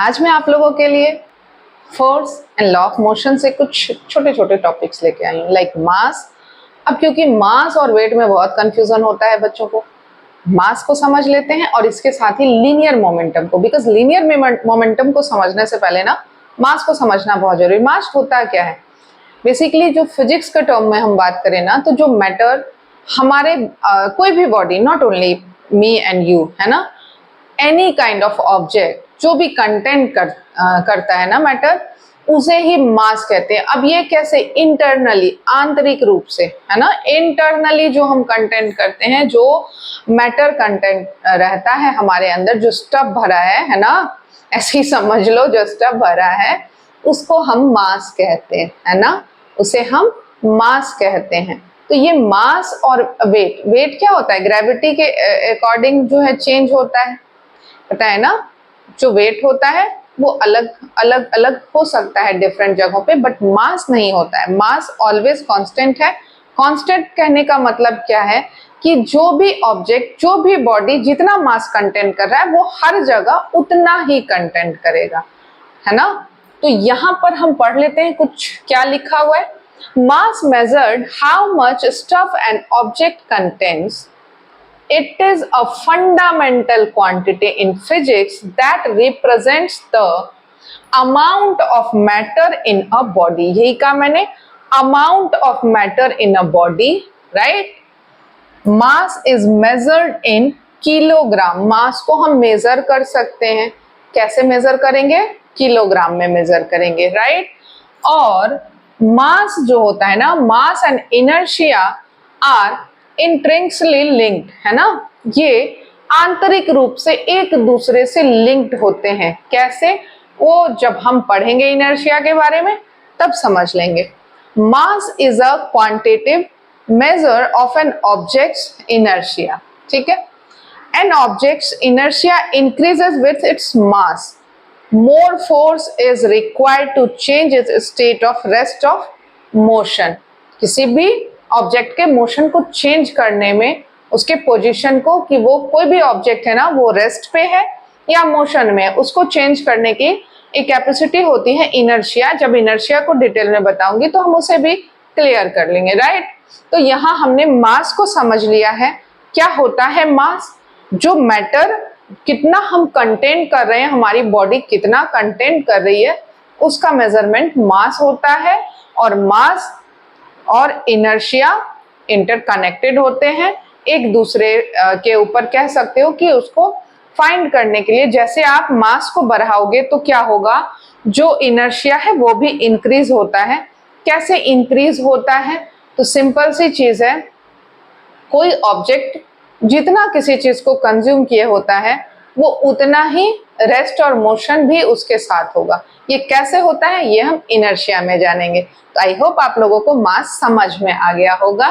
आज मैं आप लोगों के लिए force and law of motion से कुछ छोटे छोटे टॉपिक्स लेके आई हूँ, लाइक मास। अब क्योंकि मास और वेट में बहुत कंफ्यूजन होता है बच्चों को, मास को समझ लेते हैं और इसके साथ ही लीनियर मोमेंटम को, बिकॉज लीनियर मोमेंटम को समझने से पहले ना मास को समझना बहुत जरूरी। मास होता क्या है बेसिकली, जो फिजिक्स के टर्म में हम बात करें ना, तो जो मैटर हमारे कोई भी body, not only me and you, है ना, एनी काइंड ऑफ ऑब्जेक्ट जो भी कंटेंट करता है ना मैटर, उसे ही मास कहते हैं। अब ये कैसे? इंटरनली, आंतरिक रूप से, है ना, इंटरनली जो हम कंटेंट करते हैं, जो मैटर कंटेंट रहता है हमारे अंदर, जो स्टफ भरा है ना, ऐसे ही समझ लो, जो स्टफ भरा है उसको हम मास कहते हैं, है ना, उसे हम मास कहते हैं। तो ये मास और वेट, वेट क्या होता है? ग्रेविटी के अकॉर्डिंग जो है चेंज होता है, पता है ना। जो वेट होता है वो अलग अलग अलग हो सकता है डिफरेंट जगहों पे, बट मास नहीं होता है। मास ऑलवेज कांस्टेंट है। कांस्टेंट कहने का मतलब क्या है कि जो भी ऑब्जेक्ट, जो भी बॉडी जितना मास कंटेंट कर रहा है वो हर जगह उतना ही कंटेंट करेगा, है ना। तो यहाँ पर हम पढ़ लेते हैं कुछ क्या लिखा हुआ है। Mass measured how much stuff an object contains. It is a fundamental quantity in physics that represents the amount of matter in a body. यही कहा मैंने, amount of matter in a body, right? Mass is measured in kilogram. Mass को हम major कर सकते हैं। कैसे major करेंगे? किलोग्राम में मेजर करेंगे, राइट? और मास जो होता है ना, mass and inertia are intrinsically linked, है ना। ये आंतरिक रूप से एक दूसरे से लिंक्ड होते हैं। कैसे? वो जब हम पढ़ेंगे इनर्शिया के बारे में तब समझ लेंगे। Mass is a quantitative measure of an object's inertia. ठीक है? An object's inertia increases with its mass. More force is required to change its state of rest of motion. किसी भी ऑब्जेक्ट के मोशन को चेंज करने में, उसके position को, कि वो कोई भी ऑब्जेक्ट है ना, वो रेस्ट पे है या मोशन में, उसको चेंज करने की एक कैपेसिटी होती है इनर्शिया। जब इनर्शिया को डिटेल में बताऊंगी तो हम उसे भी क्लियर कर लेंगे, राइट? तो यहाँ हमने मास को समझ लिया है। क्या होता है मास? जो मैटर कितना हम कंटेंट कर रहे हैं, हमारी बॉडी कितना कंटेंट कर रही है, उसका मेजरमेंट मास होता है। और मास और इनर्शिया इंटरकनेक्टेड होते हैं एक दूसरे के ऊपर, कह सकते हो कि उसको फाइंड करने के लिए जैसे आप मास को बढ़ाओगे तो क्या होगा, जो इनर्शिया है वो भी इंक्रीज होता है। कैसे इंक्रीज होता है? तो सिंपल सी चीज है, कोई ऑब्जेक्ट जितना किसी चीज को कंज्यूम किए होता है वो उतना ही रेस्ट और मोशन भी उसके साथ होगा। ये कैसे होता है ये हम इनर्शिया में जानेंगे। तो आई होप आप लोगों को मास समझ में आ गया होगा।